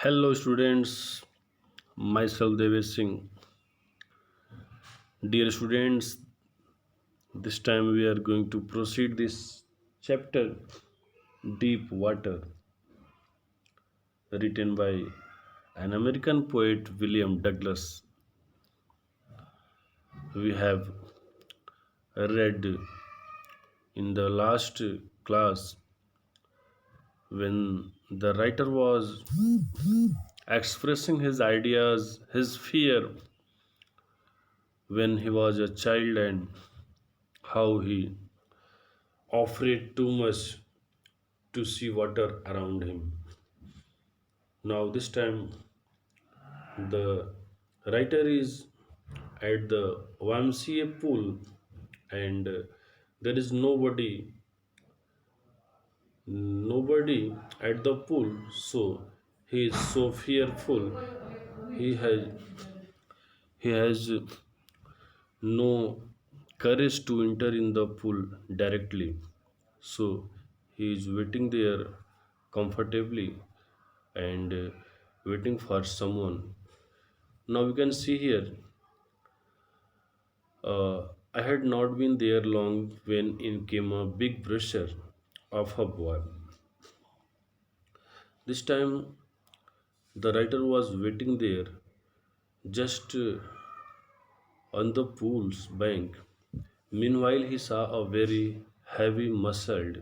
Hello, students. Myself, Devesh Singh. Dear students, this time we are going to proceed this chapter, Deep Water, written by an American poet, William Douglas. We have read in the last class when the writer was expressing his ideas, his fear when he was a child, and how he afraid too much to see water around him. Now, this time, the writer is at the YMCA pool, and there is nobody at the pool, so he is so fearful. He has he has no courage to enter in the pool directly. So he is waiting there comfortably and waiting for someone. Now we can see here, I had not been there long when in came a big pressure of a boy. This time the writer was waiting there just on the pool's bank. Meanwhile, he saw a very heavy muscled,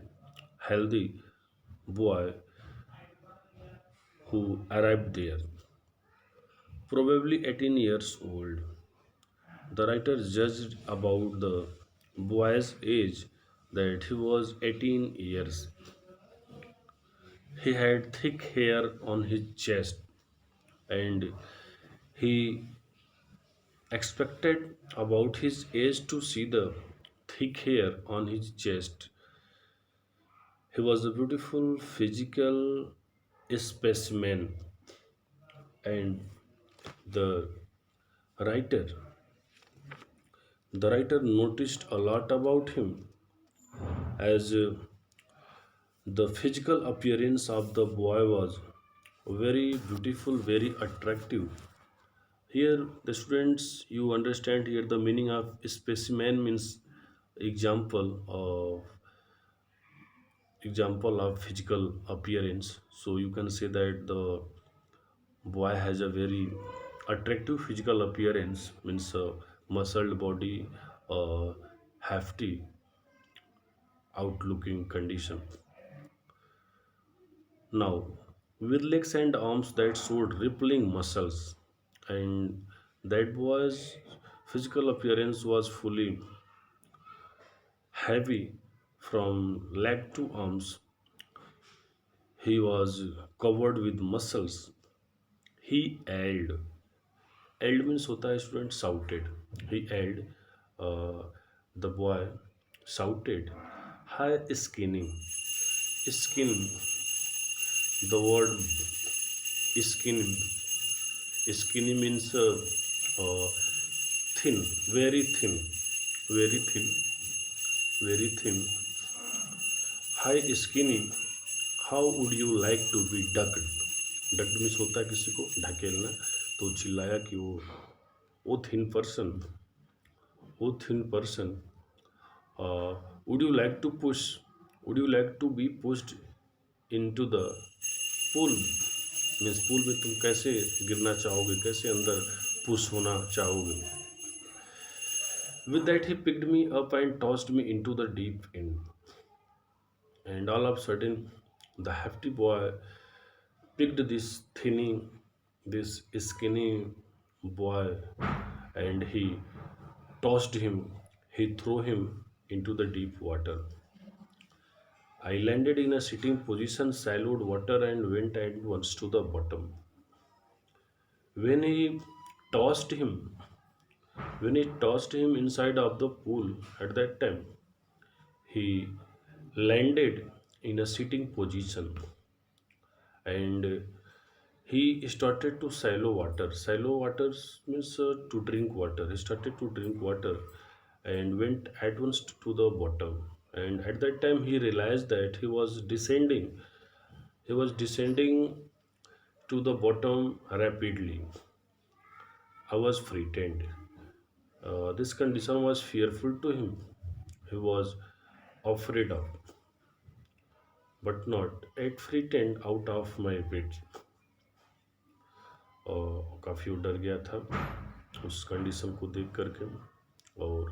healthy boy who arrived there, probably 18 years old. The writer judged about the boy's age that he was 18 years. He had thick hair on his chest, and he expected about his age to see the thick hair on his chest. He was a beautiful physical specimen, and the writer the writer noticed a lot about him as the physical appearance of the boy was very beautiful, very attractive. Here, the students, you understand here the meaning of specimen means example of physical appearance. So you can say that the boy has a very attractive physical appearance, means a muscled body, hefty outlooking condition. Now, with legs and arms that showed rippling muscles, and that boy's physical appearance was fully heavy from leg to arms. He was covered with muscles. He yelled. Yelled means होता है student shouted. He yelled. Uh, the boy shouted. Hi, skinny. Skin. The word skin. Skinny means thin, very thin, very thin, very thin. Hi, skinny. How would you like to be ducked? Ducked means होता है किसी को ढकेलना. तो चिल्लाया कि वो thin person, would you like to push? Would you like to be pushed into the pool? Means pool में तुम कैसे गिरना चाहोगे, कैसे अंदर पुश होना चाहोगे. With that, he picked me up and tossed me into the deep end. And all of a sudden, the hefty boy picked this skinny boy, and he tossed him, he threw him into the deep water. I landed in a sitting position, swallowed water, and went at once to the bottom. When he tossed him, when he tossed him inside of the pool at that time, he landed in a sitting position, and he started to shallow water. Shallow water means to drink water. He started to drink water and went at once to the bottom. And at that time, he realized that he was descending to the bottom rapidly. I was frightened. This condition was fearful to him. He was afraid of, but not yet frightened out of my wits. काफ़ी वो डर गया था उस condition को देख करके और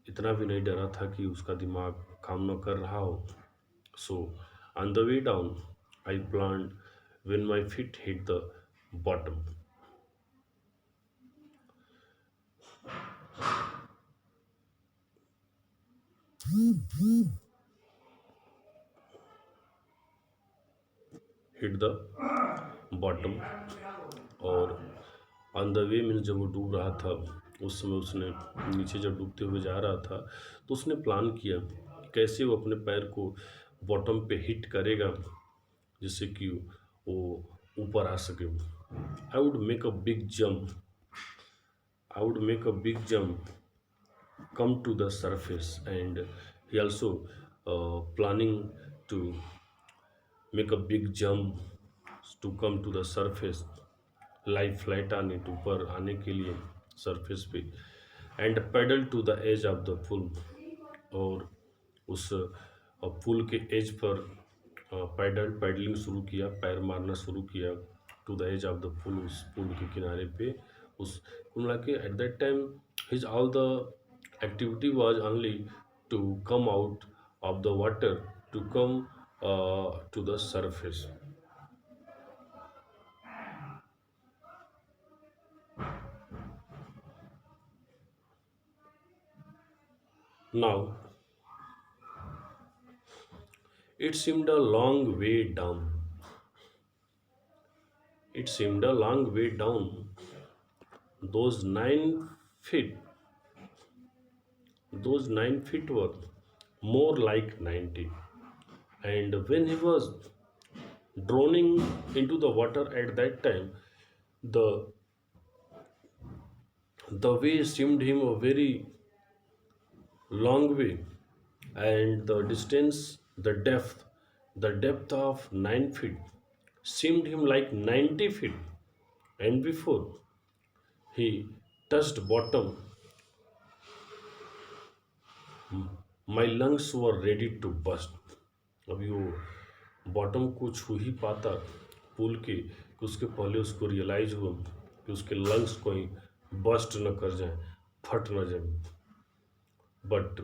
इतना भी नहीं डरा था कि उसका दिमाग काम न कर रहा हो. So on the way down I plan when my feet hit the bottom. Hit the bottom. और ऑन द वे मीन्स जब वो डूब रहा था उस समय उसने नीचे जब डूबते हुए जा रहा था तो उसने प्लान किया कैसे वो अपने पैर को बॉटम पे हिट करेगा जिससे कि वो ऊपर आ सके. I would make a big jump. I would make a big jump come to the surface, and he also planning to make a big jump to come to the surface, lie flat on it, ऊपर आने के लिए surface पे, and paddle to the edge of the pool. और उस पुल के as per paddling शुरू किया, पैर मारना शुरू किया to the edge of the pool, उस पुल के किनारे पे. उस कुल मिला के at that time his all the activity was only to come out of the water to come to the surface. Now it seemed a long way down. It seemed a long way down. Those 9 feet, those 9 feet were more like 90. And when he was drowning into the water at that time, the way seemed him a very long way, and the depth of 9 feet seemed him like 90 feet. And before he touched bottom, my lungs were ready to burst. अभी वो bottom को छू ही पाता पुल के कि उसके पहले उसको रियलाइज हुआ कि उसके लंग्स कोई बस्ट न कर जाए, फट न जाए. But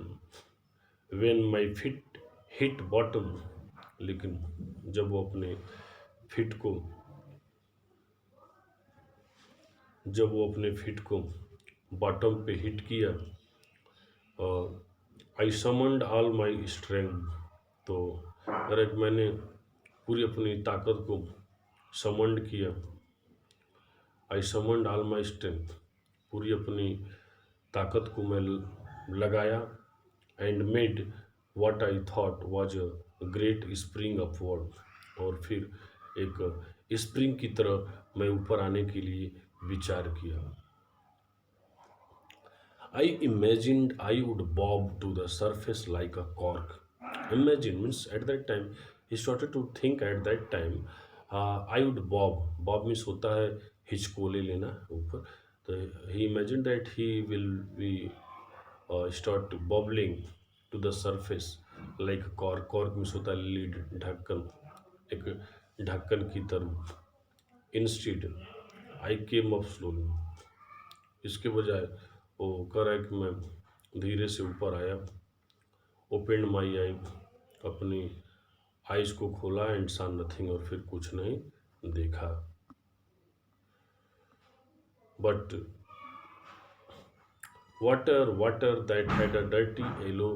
when my fit hit bottom, लेकिन जब वो अपने फिट को बॉटम पे हिट किया, आई समन्ड ऑल माई स्ट्रेंथ. तो अगर मैंने पूरी अपनी ताकत को समंड किया, आई समन्ड ऑल माई स्ट्रेंथ, पूरी अपनी ताकत को मैं लगाया, and made what I thought was a great spring upward, और फिर एक स्प्रिंग की तरह मैं ऊपर आने के लिए विचार किया. I imagined I would bob to the surface like a cork. Imagine means at that time he started to think at that time I would bob. Bob means होता है हिचकोले लेना ऊपर. तो he imagined that he will be start bobbling to the surface like a cork. Cork means होता है lead, ढक्कन, एक ढक्कन की तरह. Instead I came up slowly. इसके बजाय वो कह रहा है कि मैं धीरे से ऊपर आया. ओपन माई आई, अपनी आइज को खोला, एंड सा नथिंग, और फिर कुछ नहीं देखा. But water that had a dirty yellow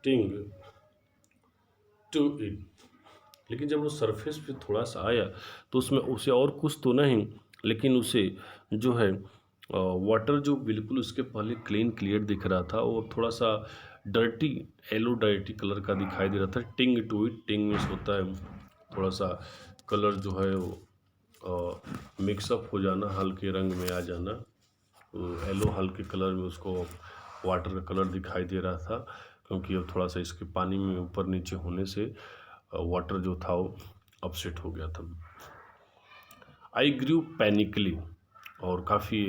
टिंग टू इट. लेकिन जब वो सरफेस पे थोड़ा सा आया तो उसमें उसे और कुछ तो नहीं, लेकिन उसे जो है वाटर जो बिल्कुल उसके पहले क्लियर दिख रहा था वो थोड़ा सा डर्टी, येलो डर्टी कलर का दिखाई दे रहा था. टिंग टू इट, टिंग मीन्स होता है थोड़ा सा कलर जो है वो मिक्सअप हो जाना, हल्के रंग में आ जाना. तो येलो हल्के कलर में उसको वाटर का कलर दिखाई दे रहा था, क्योंकि अब थोड़ा सा इसके पानी में ऊपर नीचे होने से वाटर जो था वो अपसेट हो गया था. I grew panically और काफ़ी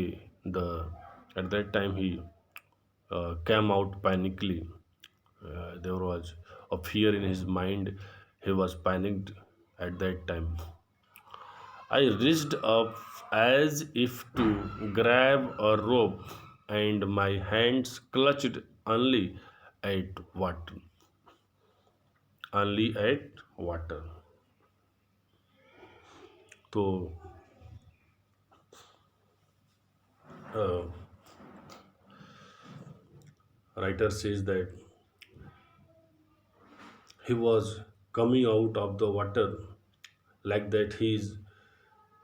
the at that time he came out panically. There was a fear in his mind. He was panicked at that time. I reached up as if to grab a rope, and my hands clutched at water, only at water. तो uh, writer says that he was coming out of the water like that he is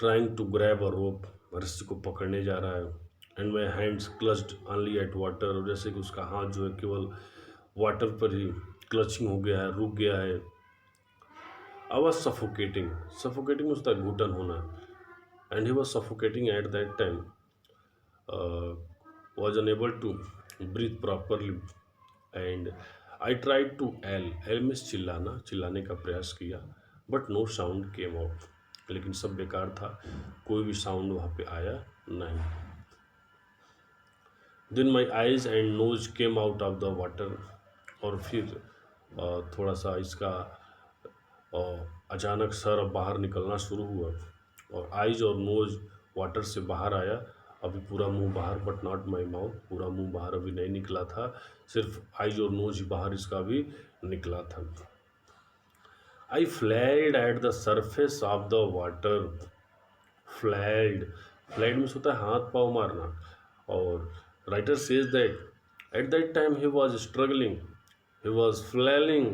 trying to grab a rope, रस्सी को पकड़ने जा रहा है, and my hands clutched only at water, और जैसे कि उसका हाथ जो है केवल वाटर पर ही क्लचिंग हो गया है, रुक गया है. आई वॉज सफोकेटिंग, सफोकेटिंग उसका घुटन होना, and he was suffocating at that time, was unable to breathe properly, and I tried to एल मीन्स चिल्लाना, चिल्लाने का प्रयास किया, but no sound came out, लेकिन सब बेकार था, कोई भी साउंड वहाँ पे आया नहीं. Then my eyes and nose came out of the water, और फिर थोड़ा सा इसका अचानक सर बाहर निकलना शुरू हुआ, और आइज और नोज वाटर से बाहर आया. अभी पूरा मुंह बाहर, बट नॉट माई माउथ, पूरा मुंह बाहर अभी नहीं निकला था, सिर्फ आइज और नोज ही बाहर इसका भी निकला था. I flailed at the surface of the water. Flailed, flailed means होता है हाथ पाँव मारना, और writer says that at that time he was struggling, he was flailing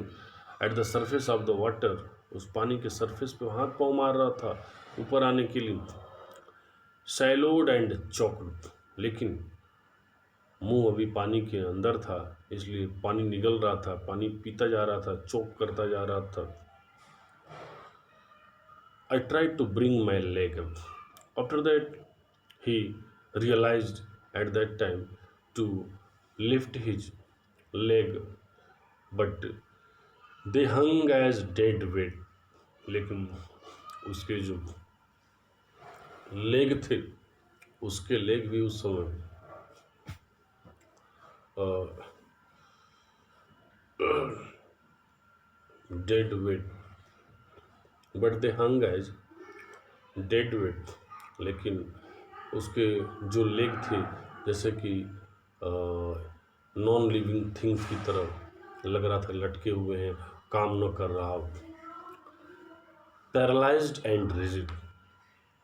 at the surface of the water. उस पानी के सरफेस पे हाथ पाँव मार रहा था ऊपर आने के लिए. सैलोड एंड चॉक्ड, लेकिन मुंह अभी पानी के अंदर था, इसलिए पानी निगल रहा था, पानी पीता जा रहा था, चोक करता जा रहा था. I tried to bring my leg up. After that, he realized at that time to lift his leg, but they hung as dead weight. लेकिन उसके जो लेग थे, उसके लेग भी उस समय dead weight, but they hung as dead weight, लेकिन उसके जो लेग थे जैसे कि नॉन लिविंग थिंग्स की तरह लग रहा था, लटके हुए हैं, काम न कर रहा. पैरालाइज्ड एंड रिजिड,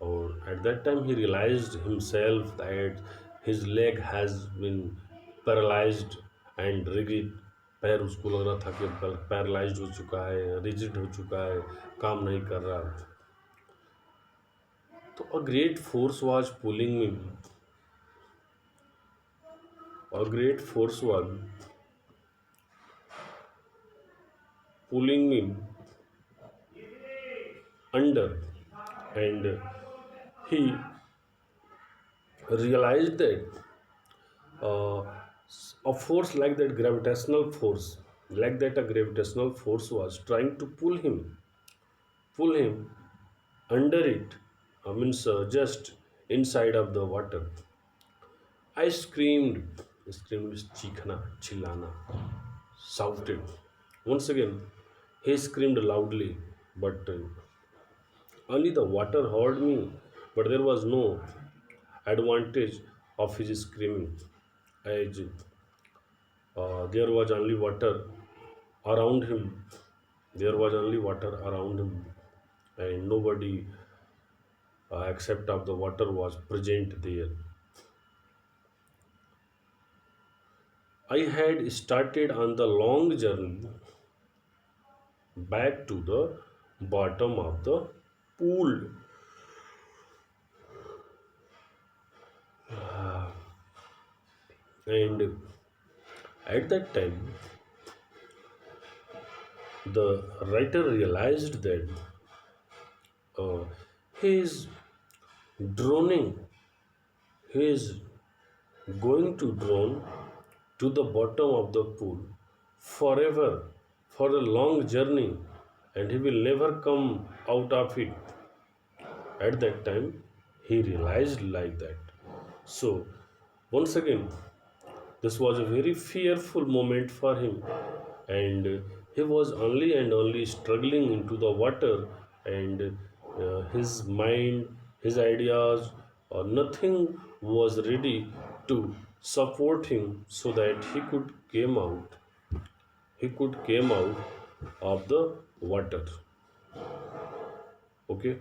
और at that time he realised himself that his leg has been paralysed and rigid. पैर उसको लग रहा था कि पैरालाइज्ड हो चुका है, रिजिड हो चुका है, काम नहीं कर रहा. तो a great force was pulling me, a great force was pulling me under, and he realized that a force like that, gravitational force, like that a gravitational force was trying to pull him under it, means just inside of the water. I screamed, screamed is चीखना, चिल्लाना, shouted. Once again he screamed loudly, but only the water heard me, but there was no advantage of his screaming, as there was only water around him. There was only water around him, and nobody except of the water was present there. I had started on the long journey back to the bottom of the pool. And at that time, the writer realized that uh, he is droning, he is going to drown to the bottom of the pool forever, for a long journey, and he will never come out of it. At that time he realized like that. So once again, this was a very fearful moment for him, and he was only and only struggling into the water, and his mind, his ideas, or nothing was ready to support him so that he could came out. He could came out of the water. Okay.